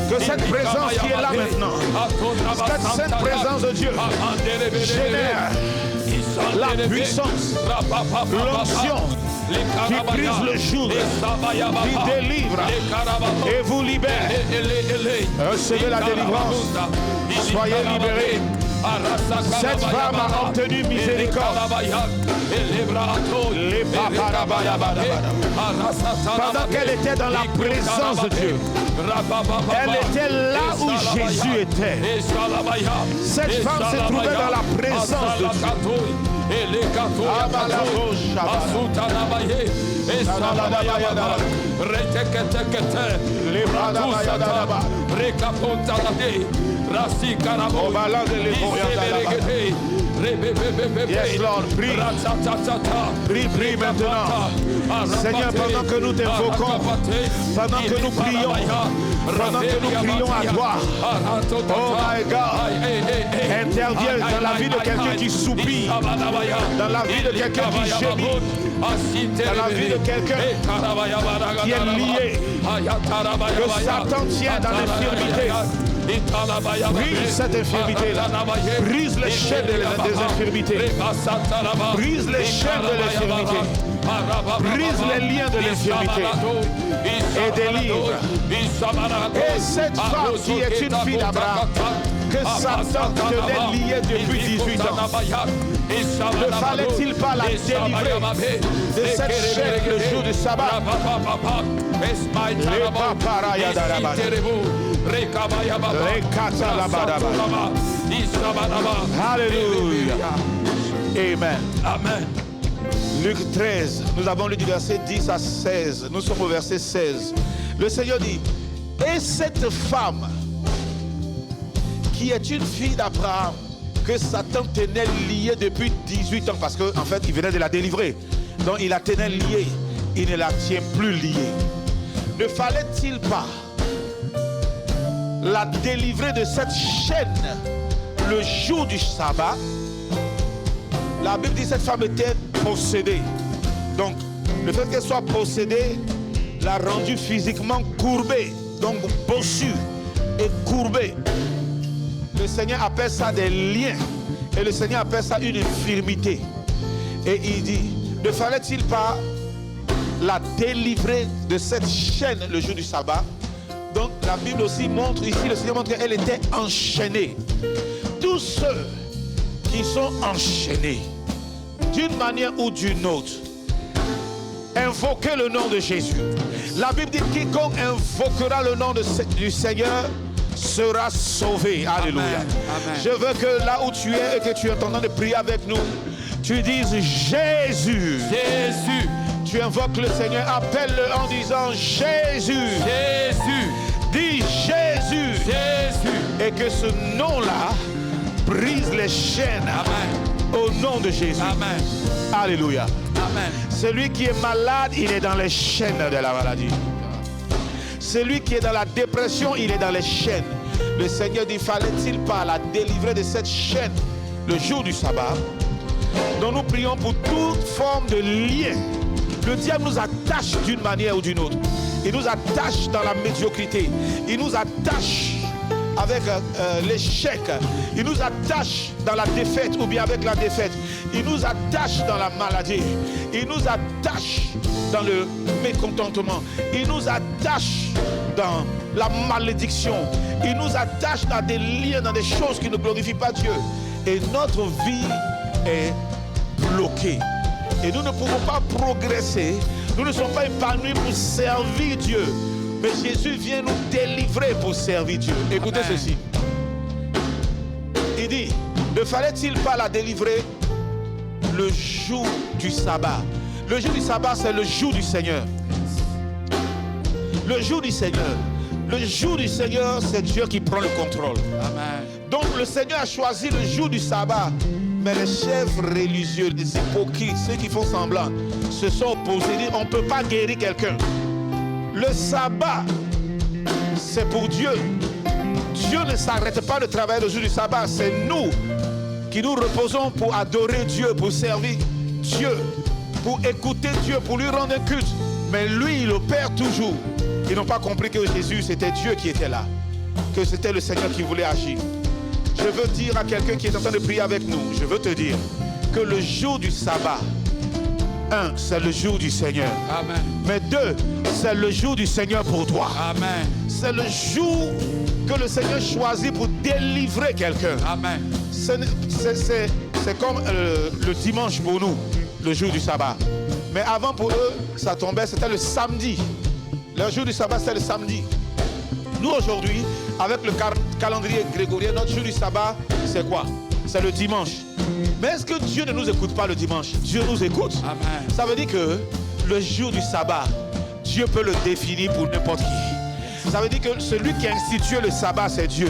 Que cette présence qui est là maintenant, cette présence de Dieu génère la puissance, l'onction qui brise le joug, qui délivre et vous libère. Recevez la délivrance. Soyez libérés. Cette femme a obtenu miséricorde. Pendant qu'elle était dans la présence de Dieu, elle était là où Jésus était. Cette femme se trouvait dans la présence de Dieu. Yes, Lord, prie. Prie maintenant. Seigneur, pendant que nous t'invoquons, pendant que nous prions, pendant que nous crions à toi, oh my God, interviens dans la vie de quelqu'un qui soupire, dans la vie de quelqu'un qui gémit, dans la vie de quelqu'un qui est lié, que Satan tient dans l'infirmité. Brise cette infirmité-là. Brise les chaînes des infirmités. Brise les chaînes de l'infirmité. Brise les liens de l'infirmité. Et délivre. Et cette femme qui est une fille d'Abraham, que Satan tenait liée depuis 18 ans, ne fallait-il pas la délivrer de cette chaîne le jour du sabbat? Alléluia. Amen. Amen. Luc 13, nous avons lu du verset 10 à 16. Nous sommes au verset 16. Le Seigneur dit, et cette femme qui est une fille d'Abraham, que Satan tenait liée depuis 18 ans, parce qu'en fait il venait de la délivrer, donc il la tenait liée, il ne la tient plus liée. Ne fallait-il pas la délivrer de cette chaîne le jour du sabbat? La Bible dit que cette femme était possédée. Donc le fait qu'elle soit possédée l'a rendue physiquement courbée, donc bossue et courbée. Le Seigneur appelle ça des liens et le Seigneur appelle ça une infirmité. Et il dit, ne fallait-il pas la délivrer de cette chaîne le jour du sabbat? Donc la Bible aussi montre ici, le Seigneur montre qu'elle était enchaînée. Tous ceux qui sont enchaînés d'une manière ou d'une autre, invoquez le nom de Jésus. La Bible dit, quiconque invoquera le nom du Seigneur sera sauvé. Alléluia. Amen. Je veux que là où tu es et que tu es en train de prier avec nous, tu dises Jésus. Jésus. Tu invoques le Seigneur, appelle-le en disant Jésus. Jésus. Dis Jésus. Jésus. Et que ce nom-là brise les chaînes. Amen. Au nom de Jésus. Amen. Alléluia. Amen. Celui qui est malade, il est dans les chaînes de la maladie. Celui qui est dans la dépression, il est dans les chaînes. Le Seigneur dit, fallait-il pas la délivrer de cette chaîne le jour du sabbat? Donc nous prions pour toute forme de lien. Le diable nous attache d'une manière ou d'une autre. Il nous attache dans la médiocrité. Il nous attache avec l'échec. Il nous attache dans la défaite ou bien avec la défaite. Il nous attache dans la maladie. Il nous attache dans le mécontentement. Il nous attache dans la malédiction. Il nous attache dans des liens, dans des choses qui ne glorifient pas Dieu. Et notre vie est bloquée. Et nous ne pouvons pas progresser. Nous ne sommes pas épanouis pour servir Dieu. Mais Jésus vient nous délivrer pour servir Dieu. Écoutez Amen. ceci. Il dit, ne fallait-il pas la délivrer le jour du sabbat? Le jour du sabbat, c'est le jour du Seigneur. Le jour du Seigneur. Le jour du Seigneur, c'est Dieu qui prend le contrôle. Amen. Donc le Seigneur a choisi le jour du sabbat Mais les chefs religieux, les hypocrites, ceux qui font semblant, se sont opposés. On ne peut pas guérir quelqu'un. Le sabbat, c'est pour Dieu. Dieu ne s'arrête pas de travailler le jour du sabbat. C'est nous qui nous reposons pour adorer Dieu, pour servir Dieu, pour écouter Dieu, pour lui rendre un culte. Mais lui, il opère toujours. Ils n'ont pas compris que Jésus, c'était Dieu qui était là, que c'était le Seigneur qui voulait agir. Je veux dire à quelqu'un qui est en train de prier avec nous, je veux te dire que le jour du sabbat, un, c'est le jour du Seigneur. Amen. Mais deux, c'est le jour du Seigneur pour toi. Amen. C'est le jour que le Seigneur choisit pour délivrer quelqu'un. Amen. C'est comme le dimanche pour nous, le jour du sabbat. Mais avant pour eux, ça tombait, c'était le samedi. Le jour du sabbat, c'était le samedi. Nous aujourd'hui, avec le calendrier grégorien, notre jour du sabbat, c'est quoi? C'est le dimanche. Mais est-ce que Dieu ne nous écoute pas le dimanche? Dieu nous écoute. Amen. Ça veut dire que le jour du sabbat, Dieu peut le définir pour n'importe qui. Ça veut dire que celui qui a institué le sabbat, c'est Dieu.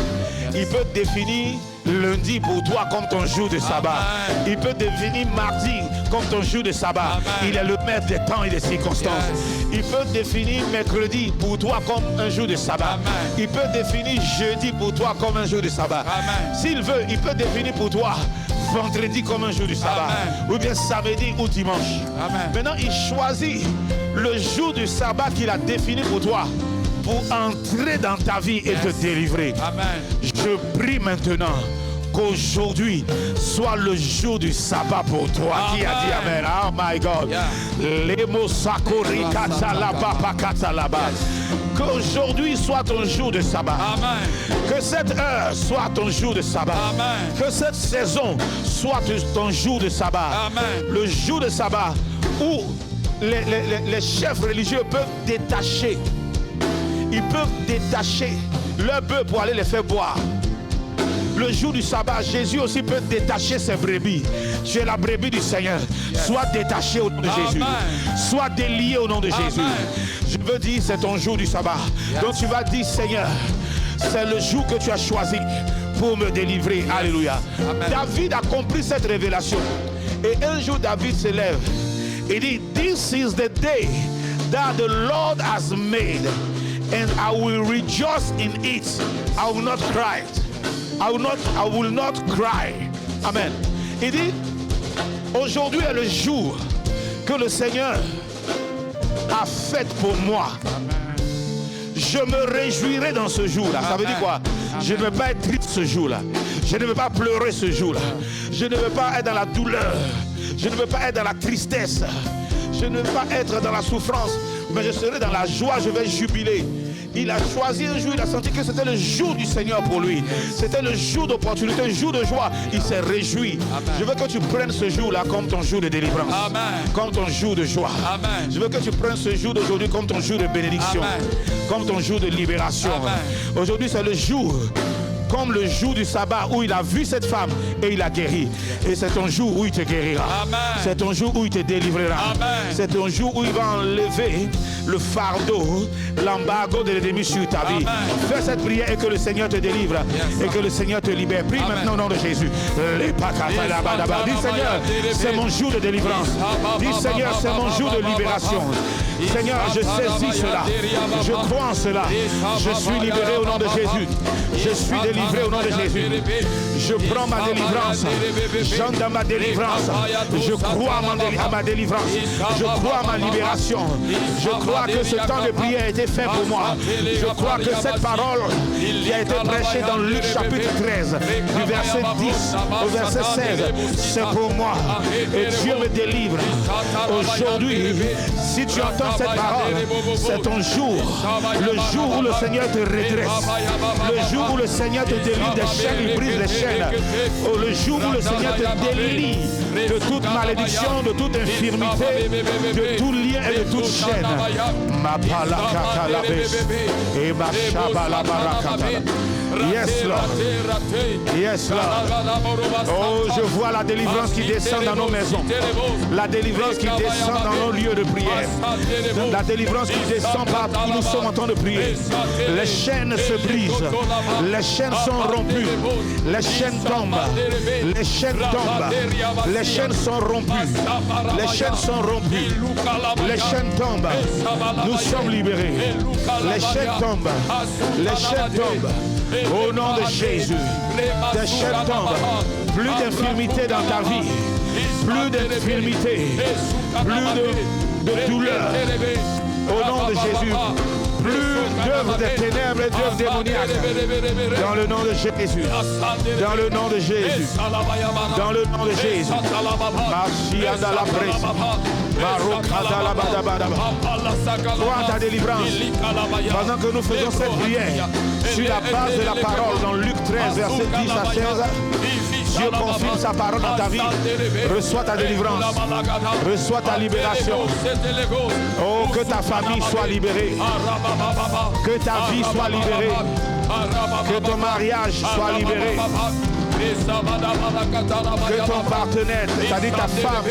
Il peut définir lundi pour toi comme ton jour de sabbat. Amen. Il peut définir mardi comme ton jour de sabbat. Amen. Il est le maître des temps et des circonstances. Yes. Il peut définir mercredi pour toi comme un jour de sabbat. Amen. Il peut définir jeudi pour toi comme un jour de sabbat. Amen. S'il veut, il peut définir pour toi vendredi comme un jour du sabbat. Amen. Ou bien samedi ou dimanche. Amen. Maintenant, il choisit le jour du sabbat qu'il a défini pour toi, pour entrer dans ta vie et te délivrer. Amen. Je prie maintenant qu'aujourd'hui soit le jour du sabbat pour toi. Amen. Qui a dit Amen? Oh my God. Qu'aujourd'hui soit ton jour de sabbat. Amen. Que cette heure soit ton jour de sabbat. Amen. Que cette saison soit ton jour de sabbat. Amen. Le jour de sabbat où les chefs religieux peuvent détacher. Ils peuvent détacher leurs bœufs pour aller les faire boire. Le jour du sabbat, Jésus aussi peut détacher ses brebis. Tu es la brebis du Seigneur. Sois détaché au nom de Jésus. Sois délié au nom de Jésus. Je veux dire, c'est ton jour du sabbat. Donc tu vas dire, Seigneur, c'est le jour que tu as choisi pour me délivrer. Alléluia. David a compris cette révélation. Et un jour, David se lève. Il dit, this is the day that the Lord has made, and I will rejoice in it. I will not cry. I will not cry. Amen. Il dit, aujourd'hui est le jour que le Seigneur a fait pour moi. Amen. Je me réjouirai dans ce jour-là. Ça veut dire quoi? Amen. Je ne vais pas être triste ce jour-là. Je ne vais pas pleurer ce jour-là. Je ne vais pas être dans la douleur. Je ne veux pas être dans la tristesse. Je ne veux pas être dans la souffrance. Mais je serai dans la joie. Je vais jubiler. Il a choisi un jour, il a senti que c'était le jour du Seigneur pour lui. C'était le jour d'opportunité, le jour de joie. Il s'est réjoui. Amen. Je veux que tu prennes ce jour-là comme ton jour de délivrance. Amen. Comme ton jour de joie. Amen. Je veux que tu prennes ce jour d'aujourd'hui comme ton jour de bénédiction. Amen. Comme ton jour de libération. Aujourd'hui, c'est le jour, comme le jour du sabbat où il a vu cette femme et il a guéri. Et c'est ton jour où il te guérira. C'est ton jour où il te délivrera. C'est ton jour où il va enlever le fardeau, l'embargo de l'ennemi sur ta vie. Fais cette prière et que le Seigneur te délivre. Et que le Seigneur te libère. Prie maintenant au nom de Jésus. Dis Seigneur, c'est mon jour de délivrance. Dis Seigneur, c'est mon jour de libération. Seigneur, je saisis cela. Je crois en cela. Je suis libéré au nom de Jésus. Je suis délivré au nom de Jésus. Je prends ma délivrance. J'entre dans ma délivrance. Je crois à ma délivrance. Je crois à ma libération. Je crois que ce temps de prière a été fait pour moi. Je crois que cette parole qui a été prêchée dans Luc chapitre 13, du verset 10 au verset 16, c'est pour moi. Et Dieu me délivre. Aujourd'hui, si tu entends cette parole, c'est ton jour. Le jour où le Seigneur te redresse. Le jour où le Seigneur te délivre des chaînes, il brise les chaînes. Le jour où le Seigneur te délie de toute malédiction, de toute infirmité, de tout lien et de toute chaîne. Ma palakata la et ma shabala barakata. Yes, Lord. Yes, Lord. Oh, je vois la délivrance qui descend dans nos maisons. La délivrance qui descend dans nos lieux de prière. La délivrance qui descend partout où nous sommes en train de prier. Les chaînes se brisent. Les chaînes sont rompues. Les chaînes tombent. Les chaînes tombent. Les chaînes sont rompues. Les chaînes sont rompues. Les chaînes tombent. Nous sommes libérés. Les chaînes tombent. Les chaînes tombent. Au nom de Jésus. Des chaînes tombent. Plus d'infirmité dans ta vie. Plus d'infirmité. Plus de douleur. Au nom de Jésus. Plus d'œuvres des ténèbres et d'œuvres démoniaques. Dans le nom de Jésus. Dans le nom de Jésus. Dans le nom de Jésus. Marchianda la presse. Vois ta délivrance. Pendant que nous faisons cette prière, sur la base de la parole dans Luc 13, verset 10 à 16, Dieu confirme sa parole dans ta vie. Reçois ta délivrance. Reçois ta libération. Oh, que ta famille soit libérée. Que ta vie soit libérée. Que ton mariage soit libéré. Que ton partenaire, c'est-à-dire ta femme,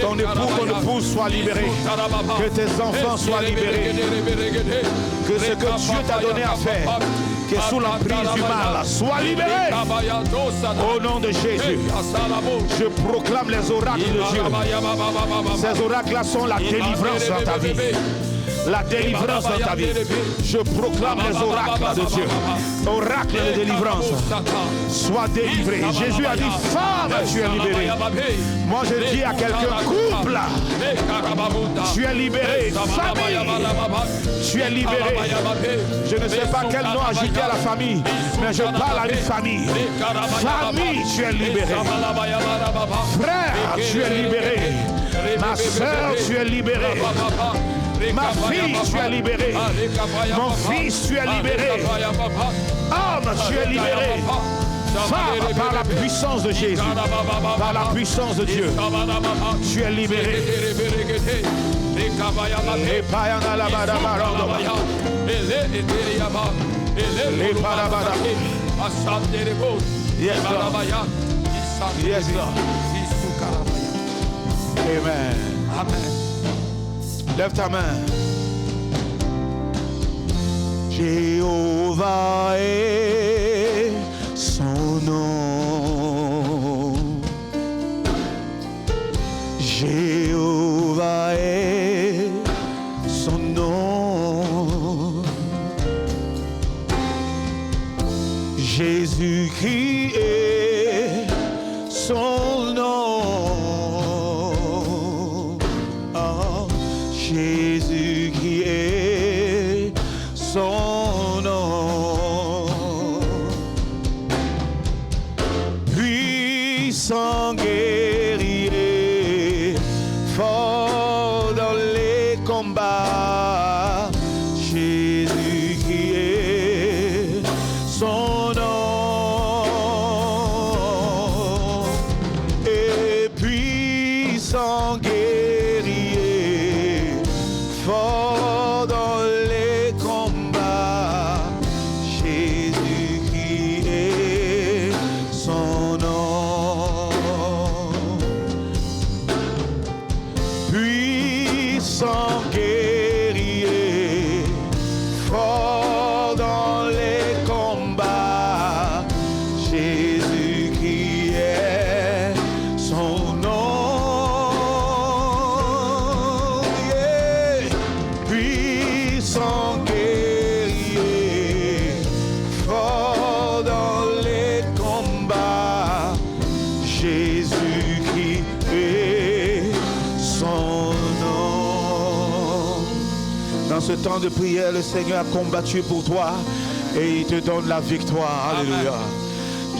ton époux, ton épouse soit libéré. Que tes enfants soient libérés. Que ce que Dieu t'a donné à faire, qui est sous l'emprise du mal, soit libéré. Au nom de Jésus, je proclame les oracles de Dieu. Ces oracles-là sont la délivrance dans ta vie. La délivrance dans ta vie. Je proclame les oracles de Dieu. Oracles de délivrance. Sois délivré. Jésus a dit, femme, tu es libérée. Moi je dis à quelqu'un, couple, tu es libéré. Famille, tu es libéré. Je ne sais pas quel nom ajouter à la famille, mais je parle à une famille. Famille, tu es libéré. Frère, tu es libéré. Ma soeur, tu es libéré. Ma fille, tu es libéré. Mon fils, tu es libéré. Homme, tu es libéré. Femme, par la puissance de Jésus, par la puissance de Dieu, tu es libéré. Yes, Lord. Yes, Lord. Amen. Amen. Lève ta main. Jéhovah est son nom. Jéhovah est son nom. Jésus-Christ est son nom. Jésus qui est son nom, puissant guerrier, fort dans les combats, Jésus qui est son nom, et puissant guerrier, fort dans les combats, Jésus qui est son nom. Puissant guerrier, fort dans les combats, Jésus qui est son nom. Puissant guerrier, fort dans les combats, Jésus qui est son nom. Dans ce temps de prière, le Seigneur a combattu pour toi et il te donne la victoire. Alléluia.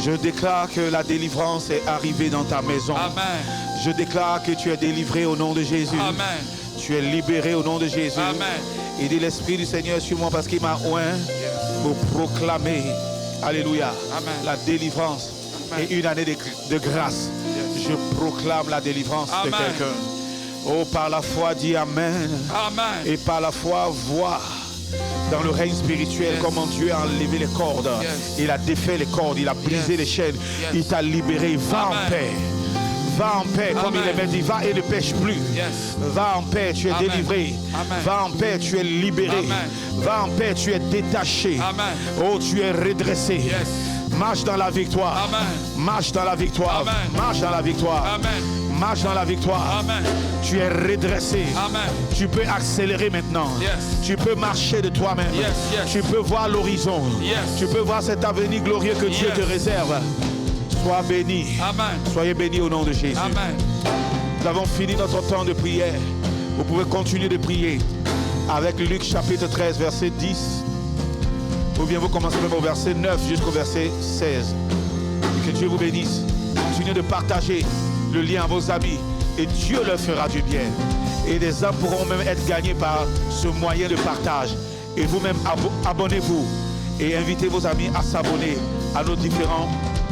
Je déclare que la délivrance est arrivée dans ta maison. Amen. Je déclare que tu es délivré au nom de Jésus. Amen. Tu es libéré au nom de Jésus. Amen. Il dit l'Esprit du Seigneur sur moi parce qu'il m'a oint pour proclamer, alléluia, Amen. la délivrance. Amen. Et une année de grâce. Je proclame la délivrance de Amen. quelqu'un. Oh, par la foi, dis Amen. Amen. Et par la foi, vois dans le règne spirituel, Yes. comment Dieu a enlevé les cordes. Yes. Il a défait les cordes, il a brisé Yes. les chaînes. Yes. Il t'a libéré. Va Amen. en paix. Va en paix, comme Amen. il est dit, va et ne pêche plus. Yes. Va en paix, tu es Amen. délivré. Amen. Va en paix, tu es libéré. Amen. Va en paix, tu es détaché. Amen. Oh, tu es redressé. Yes. Marche dans la victoire. Amen. Marche dans la victoire. Amen. Marche dans la victoire. Amen. Marche dans la victoire. Amen. Tu es redressé. Amen. Tu peux accélérer maintenant. Yes. Tu peux marcher de toi-même. Yes, yes. Tu peux voir l'horizon. Yes. Tu peux voir cet avenir glorieux que Dieu Yes. te réserve. Sois béni. Amen. Soyez bénis au nom de Jésus. Amen. Nous avons fini notre temps de prière. Vous pouvez continuer de prier avec Luc chapitre 13, verset 10. Ou bien vous commencez même au verset 9 jusqu'au verset 16. Et que Dieu vous bénisse. Continuez de partager le lien à vos amis et Dieu leur fera du bien. Et des âmes pourront même être gagnées par ce moyen de partage. Et vous-même, abonnez-vous et invitez vos amis à s'abonner à nos différentes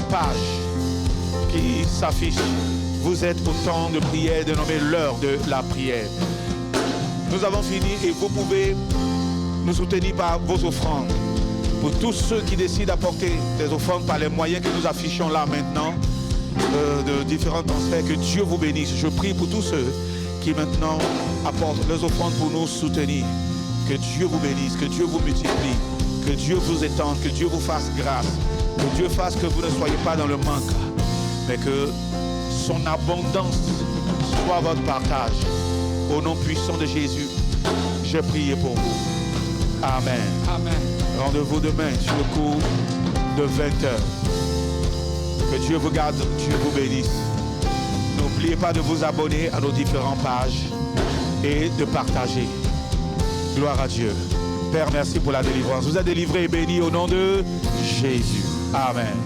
pages qui s'affichent. Vous êtes au temps de prière, dénommé l'heure de la prière. Nous avons fini et vous pouvez nous soutenir par vos offrandes. Pour tous ceux qui décident d'apporter des offrandes par les moyens que nous affichons là maintenant, de différents transferts, que Dieu vous bénisse. Je prie pour tous ceux qui maintenant apportent les offrandes pour nous soutenir. Que Dieu vous bénisse, que Dieu vous multiplie, que Dieu vous étende, que Dieu vous fasse grâce, que Dieu fasse que vous ne soyez pas dans le manque, mais que son abondance soit votre partage. Au nom puissant de Jésus, j'ai prié pour vous. Amen. Amen. Rendez-vous demain sur le coup de 20h. Que Dieu vous garde, Dieu vous bénisse. N'oubliez pas de vous abonner à nos différentes pages et de partager. Gloire à Dieu. Père, merci pour la délivrance. Vous êtes délivrés et bénis au nom de Jésus. Amen.